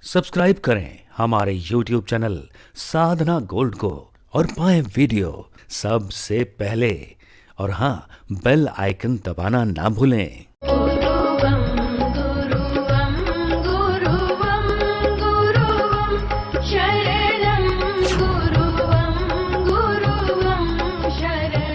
Subscribe करें हमारे YouTube channel साधना gold को और पाएं वीडियो सबसे पहले। और हाँ, बेल आइकन दबाना ना भूलें। गुरुवं गुरुवं गुरुवं गुरुवं शरणं गुरुवं गुरुवं शरणं।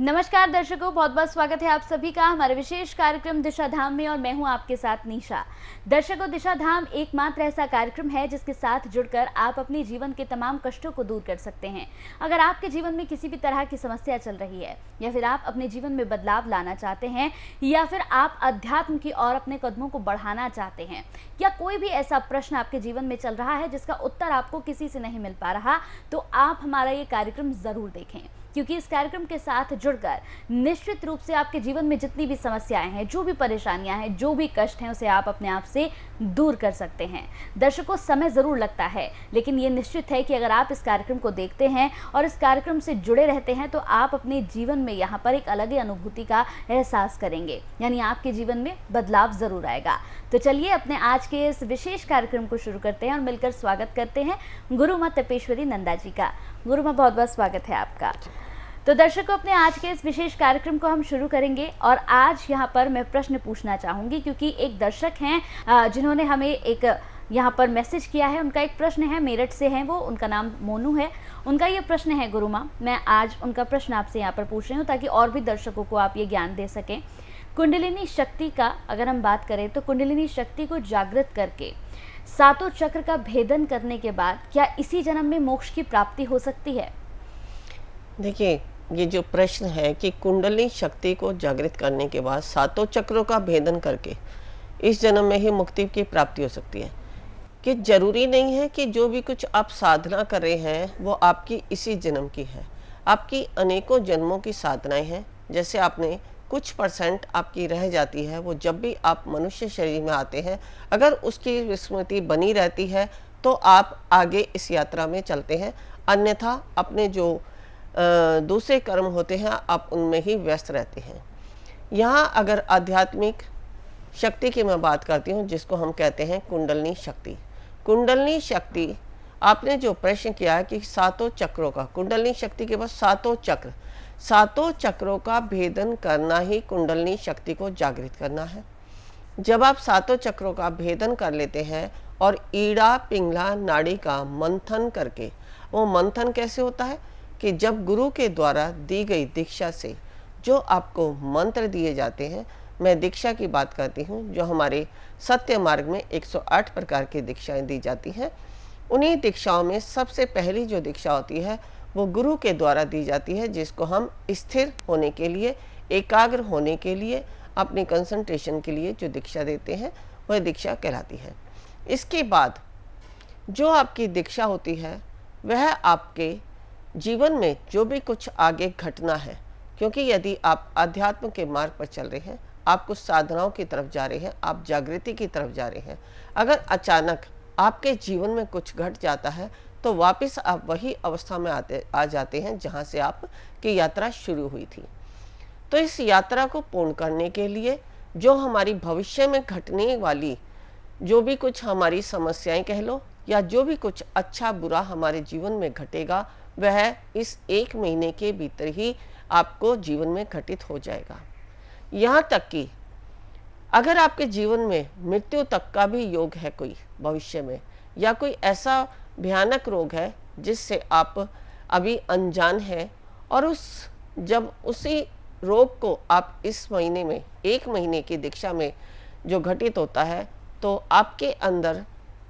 नमस्कार दर्शकों, बहुत बहुत स्वागत है आप सभी का हमारे विशेष कार्यक्रम दिशा धाम में और मैं हूं आपके साथ निशा। दर्शकों, दिशा धाम एकमात्र ऐसा कार्यक्रम है जिसके साथ जुड़कर आप अपने जीवन के तमाम कष्टों को दूर कर सकते हैं। अगर आपके जीवन में किसी भी तरह की समस्या चल रही है या फिर आप अपने जीवन में बदलाव लाना चाहते हैं या फिर आप अध्यात्म की ओर अपने कदमों को बढ़ाना चाहते हैं या कोई भी ऐसा प्रश्न आपके जीवन में चल रहा है जिसका उत्तर आपको किसी से नहीं मिल पा रहा, तो आप हमारा ये कार्यक्रम जरूर देखें, क्योंकि इस कार्यक्रम के साथ जुड़कर निश्चित रूप से आपके जीवन में जितनी भी समस्याएं हैं, जो भी परेशानियां हैं, जो भी कष्ट हैं, उसे आप अपने आप से दूर कर सकते हैं। दर्शकों, समय ज़रूर लगता है, लेकिन ये निश्चित है कि अगर आप इस कार्यक्रम को देखते हैं और इस कार्यक्रम से जुड़े रहते हैं तो आप अपने जीवन में यहाँ पर एक अलग ही अनुभूति का एहसास करेंगे, यानी आपके जीवन में बदलाव ज़रूर आएगा। तो चलिए अपने आज के इस विशेष कार्यक्रम को शुरू करते हैं और मिलकर स्वागत करते हैं गुरु माँ तपेश्वरी नंदा जी का। गुरु माँ, बहुत बहुत स्वागत है आपका। तो दर्शकों, अपने आज के इस विशेष कार्यक्रम को हम शुरू करेंगे और आज यहाँ पर मैं प्रश्न पूछना चाहूँगी, क्योंकि एक दर्शक हैं जिन्होंने हमें एक यहाँ पर मैसेज किया है। उनका एक प्रश्न है, मेरठ से हैं वो, उनका नाम मोनू है। उनका ये प्रश्न है गुरु माँ, मैं आज उनका प्रश्न आपसे यहाँ पर पूछ रही हूँ ताकि और भी दर्शकों को आप ये ज्ञान दे सकें। कुंडलिनी शक्ति का अगर हम बात करें तो कुंडलिनी शक्ति को जागृत करके सातों चक्र का भेदन करने के बाद क्या इसी जन्म में मोक्ष की प्राप्ति हो सकती है? देखिए, ये जो प्रश्न है कि कुंडली शक्ति को जागृत करने के बाद सातों चक्रों का भेदन करके इस जन्म में ही मुक्ति की प्राप्ति हो सकती है, कि जरूरी नहीं है कि जो भी कुछ आप साधना कर रहे हैं वो आपकी इसी जन्म की है। आपकी अनेकों जन्मों की साधनाएं हैं। जैसे आपने कुछ % आपकी रह जाती है, वो जब भी आप मनुष्य शरीर में आते हैं, अगर उसकी विस्मृति बनी रहती है तो आप आगे इस यात्रा में चलते हैं, अन्यथा अपने जो दूसरे कर्म होते हैं आप उनमें ही व्यस्त रहते हैं। यहाँ अगर आध्यात्मिक शक्ति की मैं बात करती हूँ, जिसको हम कहते हैं कुंडलनी शक्ति। कुंडलनी शक्ति, आपने जो प्रश्न किया है कि सातों चक्रों का, कुंडलनी शक्ति के बाद सातों चक्रों का भेदन करना ही कुंडलनी शक्ति को जागृत करना है। जब आप सातों चक्रों का भेदन कर लेते हैं और ईड़ा पिंगला नाड़ी का मंथन करके, वो मंथन कैसे होता है कि जब गुरु के द्वारा दी गई दीक्षा से जो आपको मंत्र दिए जाते हैं, मैं दीक्षा की बात करती हूँ, जो हमारे सत्य मार्ग में 108 प्रकार की दीक्षाएं दी जाती हैं। उन्हीं दीक्षाओं में सबसे पहली जो दीक्षा होती है वो गुरु के द्वारा दी जाती है, जिसको हम स्थिर होने के लिए, एकाग्र होने के लिए, अपनी कंसंट्रेशन के लिए जो दीक्षा देते हैं वह दीक्षा कहलाती है। इसके बाद जो आपकी दीक्षा होती है वह आपके जीवन में जो भी कुछ आगे घटना है, क्योंकि यदि आप अध्यात्म के मार्ग पर चल रहे हैं, आप कुछ साधनाओं की तरफ जा रहे हैं, आप जागृति की तरफ जा रहे हैं, अगर अचानक आपके जीवन में कुछ घट जाता है तो वापस आप वही अवस्था में आ जाते हैं जहां से आपकी यात्रा शुरू हुई थी। तो इस यात्रा को पूर्ण करने के लिए जो हमारी भविष्य में घटने वाली जो भी कुछ हमारी समस्याएं कह लो, या जो भी कुछ अच्छा बुरा हमारे जीवन में घटेगा, वह इस 1 महीने के भीतर ही आपको जीवन में घटित हो जाएगा। यहाँ तक कि अगर आपके जीवन में मृत्यु तक का भी योग है कोई भविष्य में, या कोई ऐसा भयानक रोग है जिससे आप अभी अनजान हैं, और जब उसी रोग को आप इस महीने में 1 महीने की दीक्षा में जो घटित होता है, तो आपके अंदर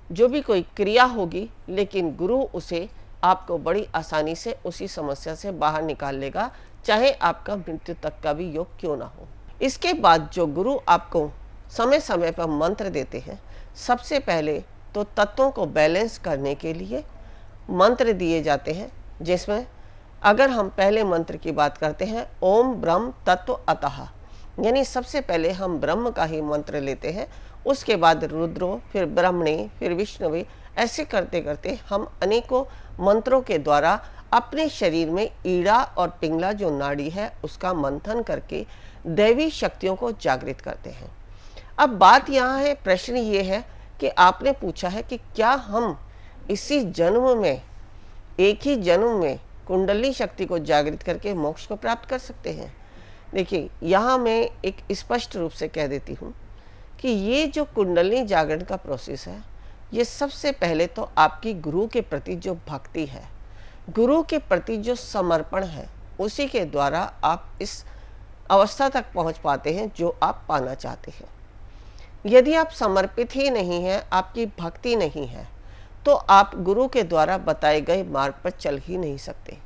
जो भी कोई क्रिया होगी, लेकिन गुरु उसे आपको बड़ी आसानी से उसी समस्या से बाहर निकाल लेगा, चाहे आपका मृत्यु तक का भी योग क्यों ना हो। इसके बाद जो गुरु आपको समय समय पर मंत्र देते हैं, सबसे पहले तो तत्वों को बैलेंस करने के लिए मंत्र दिए जाते हैं, जिसमें अगर हम पहले मंत्र की बात करते हैं, ओम ब्रह्म तत्व अतः, यानी सबसे पहले हम ब्रह्म का ही मंत्र लेते हैं, उसके बाद रुद्रो, फिर ब्रह्मणे, फिर विष्णुवे, ऐसे करते करते हम अनेकों मंत्रों के द्वारा अपने शरीर में ईड़ा और पिंगला जो नाड़ी है उसका मंथन करके दैवी शक्तियों को जागृत करते हैं। अब बात यहाँ है, प्रश्न ये है कि आपने पूछा है कि क्या हम इसी जन्म में, एक ही जन्म में कुंडली शक्ति को जागृत करके मोक्ष को प्राप्त कर सकते हैं। देखिए, यहाँ मैं एक स्पष्ट रूप से कह देती हूँ कि ये जो कुंडली जागरण का प्रोसेस है, ये सबसे पहले तो आपकी गुरु के प्रति जो भक्ति है, गुरु के प्रति जो समर्पण है, उसी के द्वारा आप इस अवस्था तक पहुँच पाते हैं जो आप पाना चाहते हैं। यदि आप समर्पित ही नहीं हैं, आपकी भक्ति नहीं है, तो आप गुरु के द्वारा बताए गए मार्ग पर चल ही नहीं सकते।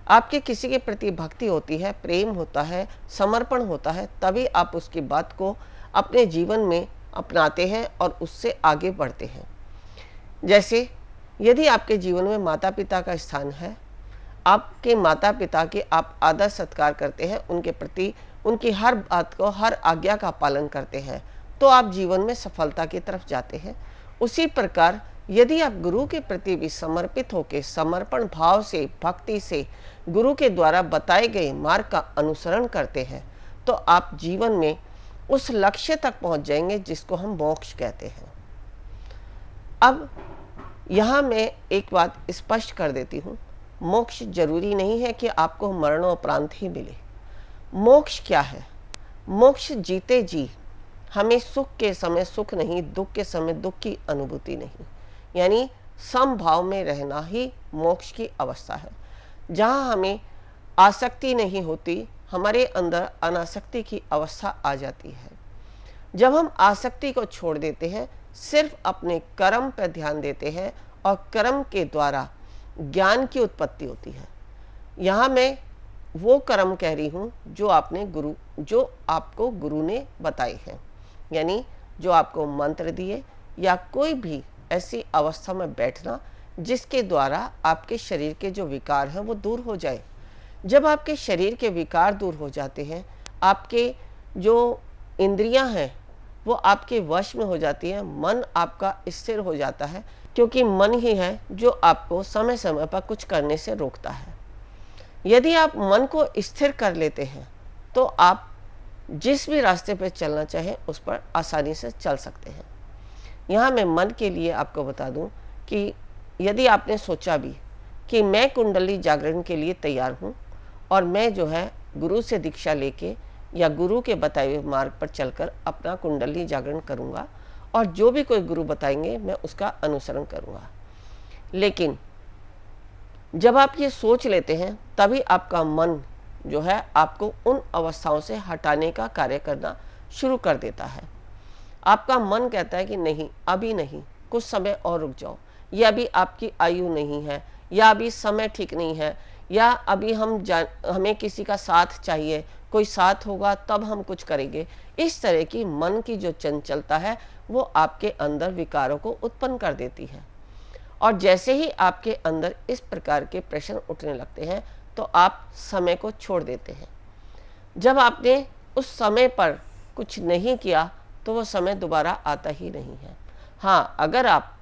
आपके किसी के प्रति भक्ति होती है, प्रेम होता है, समर्पण होता है, तभी आप उसकी बात को अपने जीवन में अपनाते हैं और उससे आगे बढ़ते हैं। जैसे यदि आपके जीवन में माता पिता का स्थान है, आपके माता पिता के आप आदर सत्कार करते हैं, उनके प्रति उनकी हर बात को, हर आज्ञा का पालन करते हैं, तो आप जीवन में सफलता की तरफ जाते हैं। उसी प्रकार यदि आप गुरु के प्रति भी समर्पित होकर समर्पण भाव से, भक्ति से गुरु के द्वारा बताए गए मार्ग का अनुसरण करते हैं, तो आप जीवन में उस लक्ष्य तक पहुंच जाएंगे जिसको हम मोक्ष कहते हैं। अब यहाँ मैं एक बात स्पष्ट कर देती हूँ, मोक्ष जरूरी नहीं है कि आपको मरणोपरांत ही मिले। मोक्ष क्या है? मोक्ष जीते जी हमें सुख के समय सुख नहीं, दुख के समय दुख की अनुभूति नहीं, यानी समभाव में रहना ही मोक्ष की अवस्था है, जहाँ हमें आसक्ति नहीं होती, हमारे अंदर अनासक्ति की अवस्था आ जाती है। जब हम आसक्ति को छोड़ देते हैं, सिर्फ अपने कर्म पर ध्यान देते हैं और कर्म के द्वारा ज्ञान की उत्पत्ति होती है। यहाँ मैं वो कर्म कह रही हूँ जो आपको गुरु ने बताए हैं, यानी जो आपको मंत्र दिए, या कोई भी ऐसी अवस्था में बैठना जिसके द्वारा आपके शरीर के जो विकार हैं वो दूर हो जाए। जब आपके शरीर के विकार दूर हो जाते हैं, आपके जो इंद्रियां हैं वो आपके वश में हो जाती हैं, मन आपका स्थिर हो जाता है, क्योंकि मन ही है जो आपको समय समय पर कुछ करने से रोकता है। यदि आप मन को स्थिर कर लेते हैं तो आप जिस भी रास्ते पर चलना चाहें उस पर आसानी से चल सकते हैं। यहाँ मैं मन के लिए आपको बता दूं कि यदि आपने सोचा भी कि मैं कुंडली जागरण के लिए तैयार हूँ और मैं जो है गुरु से दीक्षा लेके या गुरु के बताए हुए मार्ग पर चलकर अपना कुंडली जागरण करूँगा और जो भी कोई गुरु बताएंगे मैं उसका अनुसरण करूँगा, लेकिन जब आप ये सोच लेते हैं तभी आपका मन जो है आपको उन अवस्थाओं से हटाने का कार्य करना शुरू कर देता है। आपका मन कहता है कि नहीं, अभी नहीं, कुछ समय और रुक जाओ, या अभी आपकी आयु नहीं है, या अभी समय ठीक नहीं है, या अभी हमें किसी का साथ चाहिए, कोई साथ होगा तब हम कुछ करेंगे। इस तरह की मन की जो चंचलता है वो आपके अंदर विकारों को उत्पन्न कर देती है, और जैसे ही आपके अंदर इस प्रकार के प्रश्न उठने लगते हैं तो आप समय को छोड़ देते हैं। जब आपने उस समय पर कुछ नहीं किया तो वो समय दोबारा आता ही नहीं है। हाँ, अगर आप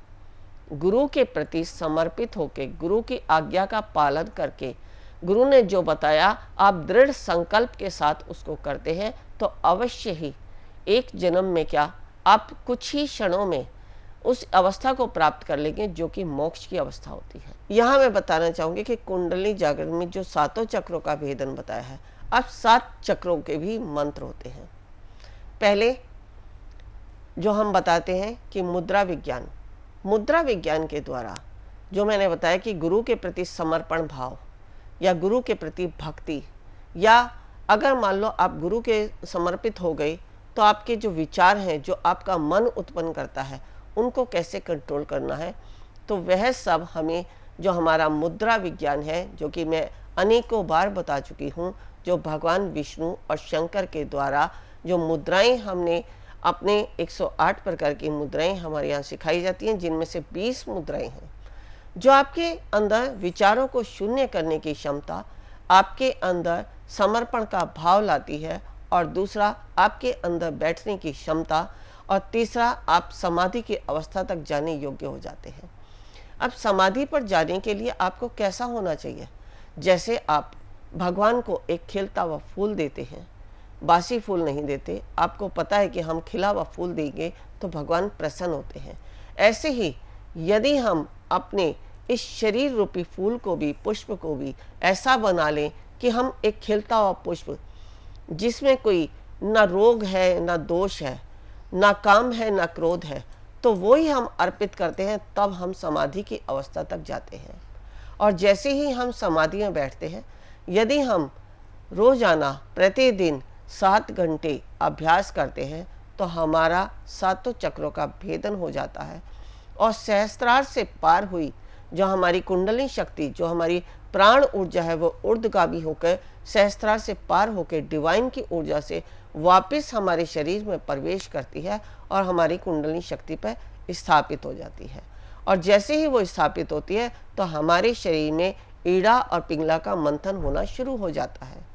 गुरु के प्रति समर्पित होकर गुरु की आज्ञा का पालन करके गुरु ने जो बताया आप दृढ़ संकल्प के साथ उसको करते हैं तो अवश्य ही एक जन्म में क्या, आप कुछ ही क्षणों में उस अवस्था को प्राप्त कर लेंगे जो कि मोक्ष की अवस्था होती है। यहाँ मैं बताना चाहूँगी कि कुंडली जागरण में जो 7 चक्रों का भेदन बताया है, अब 7 चक्रों के भी मंत्र होते हैं। पहले जो हम बताते हैं कि मुद्रा विज्ञान के द्वारा जो मैंने बताया कि गुरु के प्रति समर्पण भाव या गुरु के प्रति भक्ति, या अगर मान लो आप गुरु के समर्पित हो गए तो आपके जो विचार हैं, जो आपका मन उत्पन्न करता है, उनको कैसे कंट्रोल करना है, तो वह सब हमें जो हमारा मुद्रा विज्ञान है, जो कि मैं अनेकों बार बता चुकी हूँ, जो भगवान विष्णु और शंकर के द्वारा जो मुद्राएं हमने अपने 108 प्रकार की मुद्राएं हमारे यहाँ सिखाई जाती हैं, जिनमें से 20 मुद्राएं हैं जो आपके अंदर विचारों को शून्य करने की क्षमता, आपके अंदर समर्पण का भाव लाती है, और दूसरा आपके अंदर बैठने की क्षमता, और तीसरा आप समाधि की अवस्था तक जाने योग्य हो जाते हैं। अब समाधि पर जाने के लिए आपको कैसा होना चाहिए? जैसे आप भगवान को एक खिलता हुआ फूल देते हैं, बासी फूल नहीं देते। आपको पता है कि हम खिला हुआ फूल देंगे तो भगवान प्रसन्न होते हैं। ऐसे ही यदि हम अपने इस शरीर रूपी फूल को भी, पुष्प को भी ऐसा बना लें कि हम एक खिलता हुआ पुष्प जिसमें कोई ना रोग है, ना दोष है, ना काम है, ना क्रोध है, तो वो ही हम अर्पित करते हैं, तब हम समाधि की अवस्था तक जाते हैं। और जैसे ही हम समाधि में बैठते हैं, यदि हम रोजाना प्रतिदिन 7 घंटे अभ्यास करते हैं तो हमारा सातों चक्रों का भेदन हो जाता है और सहस्त्रार से पार हुई जो हमारी कुंडली शक्ति, जो हमारी प्राण ऊर्जा है, वो ऊर्ध्वगामी होकर सहस्त्रार से पार होकर डिवाइन की ऊर्जा से वापस हमारे शरीर में प्रवेश करती है और हमारी कुंडली शक्ति पर स्थापित हो जाती है। और जैसे ही वो स्थापित होती है तो हमारे शरीर में ईड़ा और पिंगला का मंथन होना शुरू हो जाता है।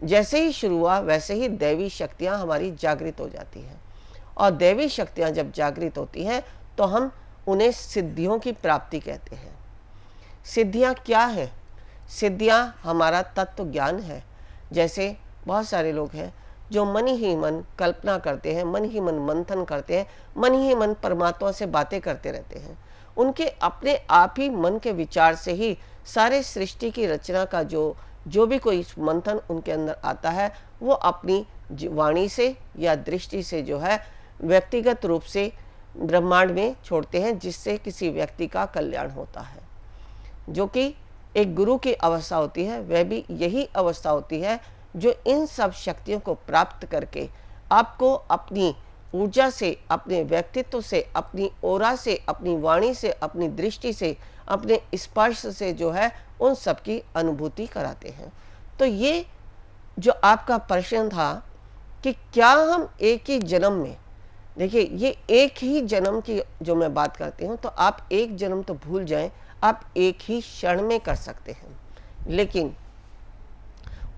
जैसे ही शुरू हुआ वैसे ही दैवी शक्तियाँ हमारी जागृत हो जाती हैं। और दैवी शक्तियाँ जब जागृत होती हैं तो हम उन्हें सिद्धियों की प्राप्ति कहते हैं। सिद्धियाँ क्या है? सिद्धियाँ हमारा तत्व ज्ञान है। जैसे बहुत सारे लोग हैं जो मन ही मन कल्पना करते हैं, मन ही मन मंथन करते हैं, मन ही मन परमात्मा से बातें करते रहते हैं। उनके अपने आप ही मन के विचार से ही सारे सृष्टि की रचना का जो भी कोई मंथन उनके अंदर आता है, वो अपनी वाणी से या दृष्टि से जो है व्यक्तिगत रूप से ब्रह्मांड में छोड़ते हैं, जिससे किसी व्यक्ति का कल्याण होता है। जो कि एक गुरु की अवस्था होती है, वह भी यही अवस्था होती है जो इन सब शक्तियों को प्राप्त करके आपको अपनी ऊर्जा से, अपने व्यक्तित्व से, अपनी ओरा से, अपनी वाणी से, अपनी दृष्टि से, अपने स्पर्श से जो है उन सब की अनुभूति कराते हैं। तो ये जो आपका प्रश्न था कि क्या हम एक ही जन्म में, देखिए ये एक ही जन्म की जो मैं बात करती हूँ, तो आप एक जन्म तो भूल जाएं, आप एक ही क्षण में कर सकते हैं, लेकिन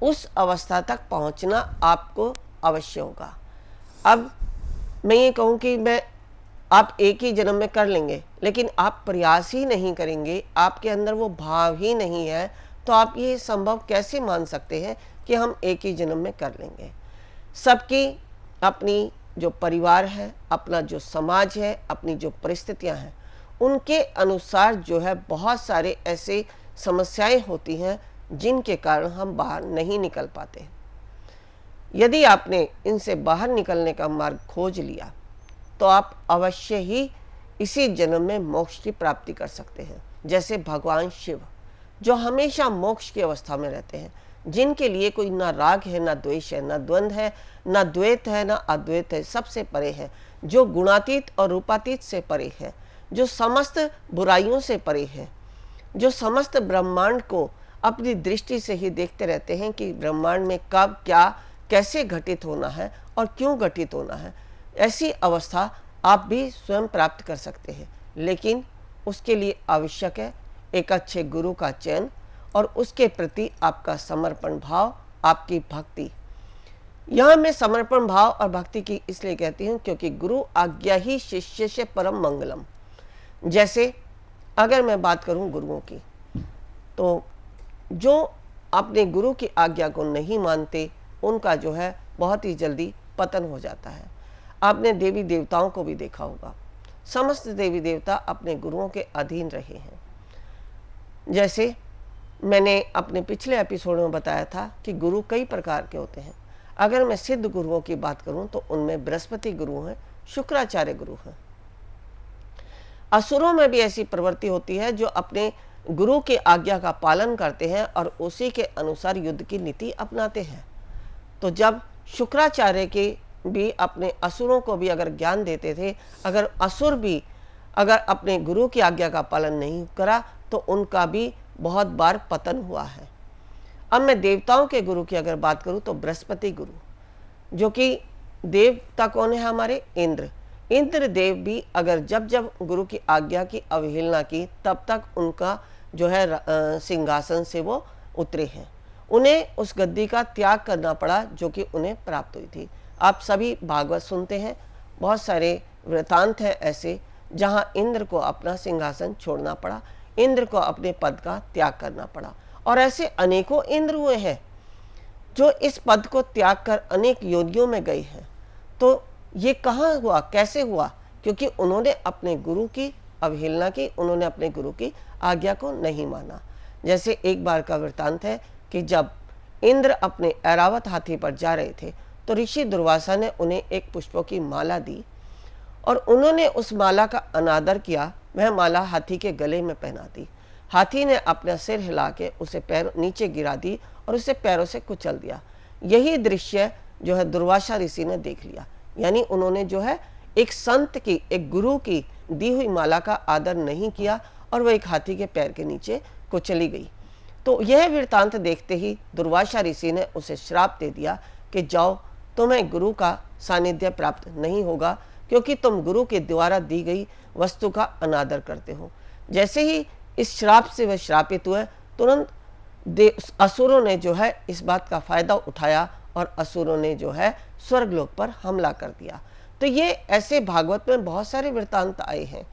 उस अवस्था तक पहुँचना आपको अवश्य होगा। अब मैं ये कहूँ कि आप एक ही जन्म में कर लेंगे, लेकिन आप प्रयास ही नहीं करेंगे, आपके अंदर वो भाव ही नहीं है, तो आप ये संभव कैसे मान सकते हैं कि हम एक ही जन्म में कर लेंगे? सबकी अपनी जो परिवार है, अपना जो समाज है, अपनी जो परिस्थितियां हैं, उनके अनुसार जो है बहुत सारे ऐसे समस्याएं होती हैं जिनके कारण हम बाहर नहीं निकल पाते। यदि आपने इनसे बाहर निकलने का मार्ग खोज लिया तो आप अवश्य ही इसी जन्म में मोक्ष की प्राप्ति कर सकते हैं। जैसे भगवान शिव जो हमेशा मोक्ष की अवस्था में रहते हैं, जिनके लिए कोई ना राग है, ना द्वेष है, ना द्वंद्व है, ना द्वैत है, ना अद्वैत है, सबसे परे है, जो गुणातीत और रूपातीत से परे है, जो समस्त बुराइयों से परे है, जो समस्त ब्रह्मांड को अपनी दृष्टि से ही देखते रहते हैं कि ब्रह्मांड में कब क्या कैसे घटित होना है और क्यों घटित होना है। ऐसी अवस्था आप भी स्वयं प्राप्त कर सकते हैं, लेकिन उसके लिए आवश्यक है एक अच्छे गुरु का चयन और उसके प्रति आपका समर्पण भाव, आपकी भक्ति। यहाँ मैं समर्पण भाव और भक्ति की इसलिए कहती हूँ क्योंकि गुरु आज्ञा ही शिष्य से परम मंगलम। जैसे अगर मैं बात करूँ गुरुओं की, तो जो अपने गुरु की आज्ञा को नहीं मानते उनका जो है बहुत ही जल्दी पतन हो जाता है। आपने देवी देवताओं को भी देखा होगा, समस्त देवी देवता अपने गुरुओं के अधीन रहे हैं। जैसे मैंने अपने पिछले एपिसोड में बताया था कि गुरु कई प्रकार के होते हैं। अगर मैं सिद्ध गुरुओं की बात करूं तो उनमें बृहस्पति गुरु हैं, शुक्राचार्य गुरु हैं। असुरों में भी ऐसी प्रवृत्ति होती है जो अपने गुरु की आज्ञा का पालन करते हैं और उसी के अनुसार युद्ध की नीति अपनाते हैं। तो जब शुक्राचार्य के भी अपने असुरों को भी अगर ज्ञान देते थे, अगर असुर भी अगर अपने गुरु की आज्ञा का पालन नहीं करा तो उनका भी बहुत बार पतन हुआ है। अब मैं देवताओं के गुरु की अगर बात करूं तो बृहस्पति गुरु, जो कि देवता कौन है हमारे? इंद्र। इंद्र देव भी अगर जब जब गुरु की आज्ञा की अवहेलना की तब तक उनका जो है सिंहासन से वो उतरे हैं। उन्हें उस गद्दी का त्याग करना पड़ा जो कि उन्हें प्राप्त हुई थी। आप सभी भागवत सुनते हैं, बहुत सारे वृतांत हैं ऐसे जहां इंद्र को अपना सिंहासन छोड़ना पड़ा, इंद्र को अपने पद का त्याग करना पड़ा, और ऐसे अनेकों इंद्र हुए हैं। जो इस पद को त्याग कर अनेक योनियों में गए हैं, तो ये कहाँ हुआ, कैसे हुआ? क्योंकि उन्होंने अपने गुरु की अवहेलना की, उन्होंने अपने गुरु की आज्ञा को नहीं माना। जैसे एक बार का वृतांत है कि जब इंद्र अपने ऐरावत हाथी पर जा रहे थे तो ऋषि दुर्वासा ने उन्हें एक पुष्पों की माला दी और उन्होंने उस माला का अनादर किया। वह माला हाथी के गले में पहना दी। हाथी ने अपना सिर हिला के उसे पैर नीचे गिरा दी और उसे पैरों से कुचल दिया। यही दृश्य जो है दुर्वासा ऋषि ने देख लिया। यानी उन्होंने जो है एक संत की, एक गुरु की दी हुई माला का आदर नहीं किया और वह एक हाथी के पैर के नीचे कुचली गई। तो यह वृतांत देखते ही दुर्वासा ऋषि ने उसे श्राप दे दिया कि जाओ, तुम्हें गुरु का सानिध्य प्राप्त नहीं होगा, क्योंकि तुम गुरु के द्वारा दी गई वस्तु का अनादर करते हो। जैसे ही इस श्राप से वह श्रापित हुए, तुरंत असुरों ने जो है इस बात का फायदा उठाया और असुरों ने जो है स्वर्गलोक पर हमला कर दिया। तो ये ऐसे भागवत में बहुत सारे वृत्तांत आए हैं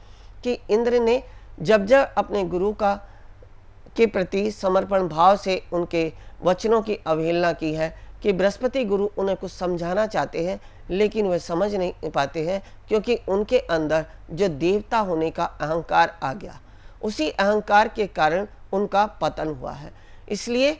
कि इंद्र ने जब जब अपने गुरु का के प्रति समर्पण भाव से उनके वचनों की अवहेलना की है, कि बृहस्पति गुरु उन्हें कुछ समझाना चाहते हैं लेकिन वे समझ नहीं पाते हैं, क्योंकि उनके अंदर जो देवता होने का अहंकार आ गया, उसी अहंकार के कारण उनका पतन हुआ है। इसलिए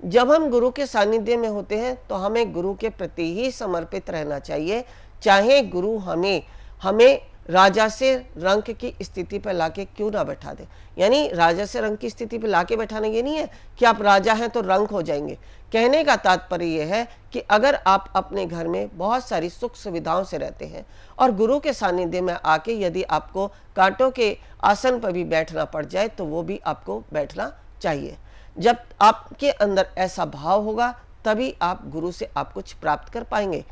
जब हम गुरु के सानिध्य में होते हैं तो हमें गुरु के प्रति ही समर्पित रहना चाहिए, चाहे गुरु हमें राजा से रंक की स्थिति पर लाके क्यों ना बैठा दे। यानी राजा से रंक की स्थिति पर लाके बैठाने ये नहीं है कि आप राजा हैं तो रंक हो जाएंगे। कहने का तात्पर्य यह है कि अगर आप अपने घर में बहुत सारी सुख सुविधाओं से रहते हैं और गुरु के सानिध्य में आके यदि आपको कांटों के आसन पर भी बैठना पड़ जाए तो वो भी आपको बैठना चाहिए। जब आपके अंदर ऐसा भाव होगा तभी आप गुरु से आप कुछ प्राप्त कर पाएंगे,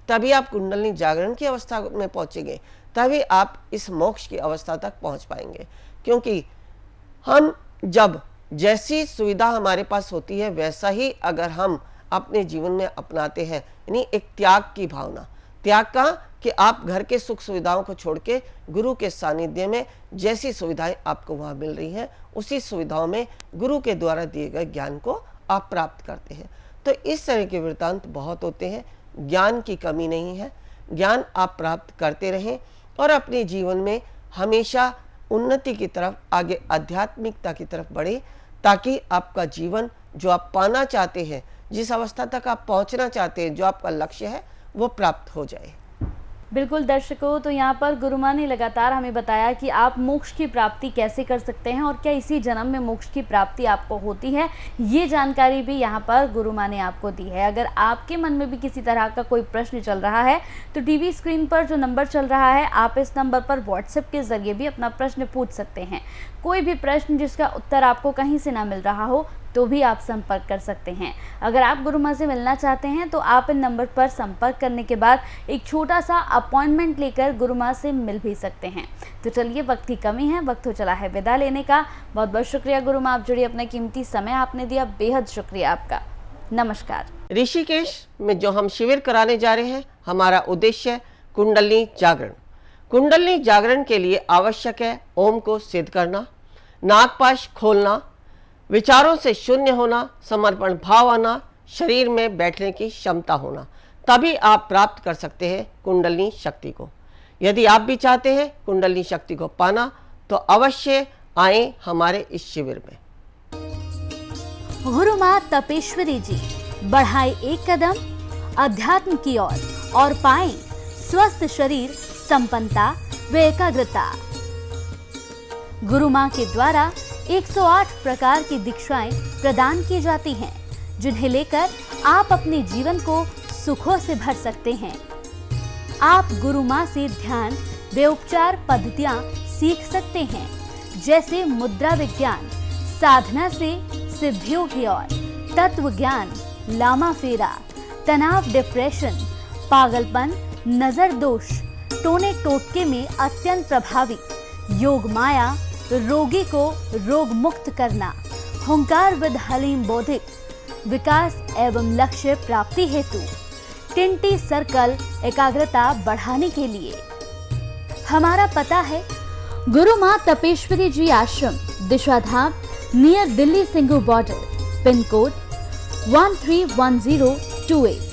तभी आप कुंडलिनी जागरण की अवस्था में पहुंचेंगे, तभी आप इस मोक्ष की अवस्था तक पहुंच पाएंगे। क्योंकि हम जब जैसी सुविधा हमारे पास होती है वैसा ही अगर हम अपने जीवन में अपनाते हैं, यानी एक त्याग की भावना, त्याग का कि आप घर के सुख सुविधाओं को छोड़ के गुरु के सानिध्य में जैसी सुविधाएं आपको वहां मिल रही हैं उसी सुविधाओं में गुरु के द्वारा दिए गए ज्ञान को आप प्राप्त करते हैं। तो इस तरह के वृत्तांत बहुत होते हैं। ज्ञान की कमी नहीं है, ज्ञान आप प्राप्त करते रहें और अपने जीवन में हमेशा उन्नति की तरफ, आगे आध्यात्मिकता की तरफ बढ़े, ताकि आपका जीवन जो आप पाना चाहते हैं, जिस अवस्था तक आप पहुंचना चाहते हैं, जो आपका लक्ष्य है, वो प्राप्त हो जाए। बिल्कुल दर्शकों, तो यहाँ पर गुरु माँ ने लगातार हमें बताया कि आप मोक्ष की प्राप्ति कैसे कर सकते हैं और क्या इसी जन्म में मोक्ष की प्राप्ति आपको होती है, ये जानकारी भी यहाँ पर गुरु माँ ने आपको दी है। अगर आपके मन में भी किसी तरह का कोई प्रश्न चल रहा है तो टीवी स्क्रीन पर जो नंबर चल रहा है, आप इस नंबर पर व्हाट्सएप के जरिए भी अपना प्रश्न पूछ सकते हैं। कोई भी प्रश्न जिसका उत्तर आपको कहीं से ना मिल रहा हो तो भी आप संपर्क कर सकते हैं। अगर आप गुरु माँ से मिलना चाहते हैं तो आप इन नंबर पर संपर्क करने के बाद एक छोटा सा अपॉइंटमेंट लेकर गुरु माँ से मिल भी सकते हैं। तो चलिए, वक्त की कमी है, वक्त हो चला है विदा लेने का। बहुत बहुत शुक्रिया गुरु माँ, आप जुड़ी अपना कीमती समय आपने दिया, बेहद शुक्रिया आपका। नमस्कार। ऋषिकेश में जो हम शिविर कराने जा रहे हैं, हमारा उद्देश्य कुंडलिनी जागरण। कुंडलिनी जागरण के लिए आवश्यक है ओम को सिद्ध करना, नागपाश खोलना, विचारों से शून्य होना, समर्पण भाव आना, शरीर में बैठने की क्षमता होना, तभी आप प्राप्त कर सकते हैं कुंडलिनी शक्ति को। यदि आप भी चाहते हैं कुंडलिनी शक्ति को पाना तो अवश्य आए हमारे इस शिविर में। गुरु माँ तपेश्वरी जी बढ़ाए एक कदम अध्यात्म की ओर और पाएं स्वस्थ शरीर, संपन्नता व एकाग्रता। गुरु माँ के द्वारा 108 प्रकार की दीक्षाएं प्रदान की जाती हैं, जिन्हें लेकर आप अपने जीवन को सुखों से भर सकते हैं। आप गुरु माँ से ध्यान व उपचार पद्धतियां सीख सकते हैं, जैसे मुद्रा विज्ञान, साधना से सिद्धियों की ओर, तत्व ज्ञान, लामा फेरा, तनाव, डिप्रेशन, पागलपन, नजर दोष, टोने टोटके में अत्यंत प्रभावी, योग माया, रोगी को रोग मुक्त करना, हुंकार विद हलीम बौद्धिक, विकास एवं लक्ष्य प्राप्ति हेतु, टिंटी सर्कल, एकाग्रता बढ़ाने के लिए। हमारा पता है गुरु माँ Tapeshwari ji Ashram, Disha Dham, near Delhi Singhu border, pin code 131028।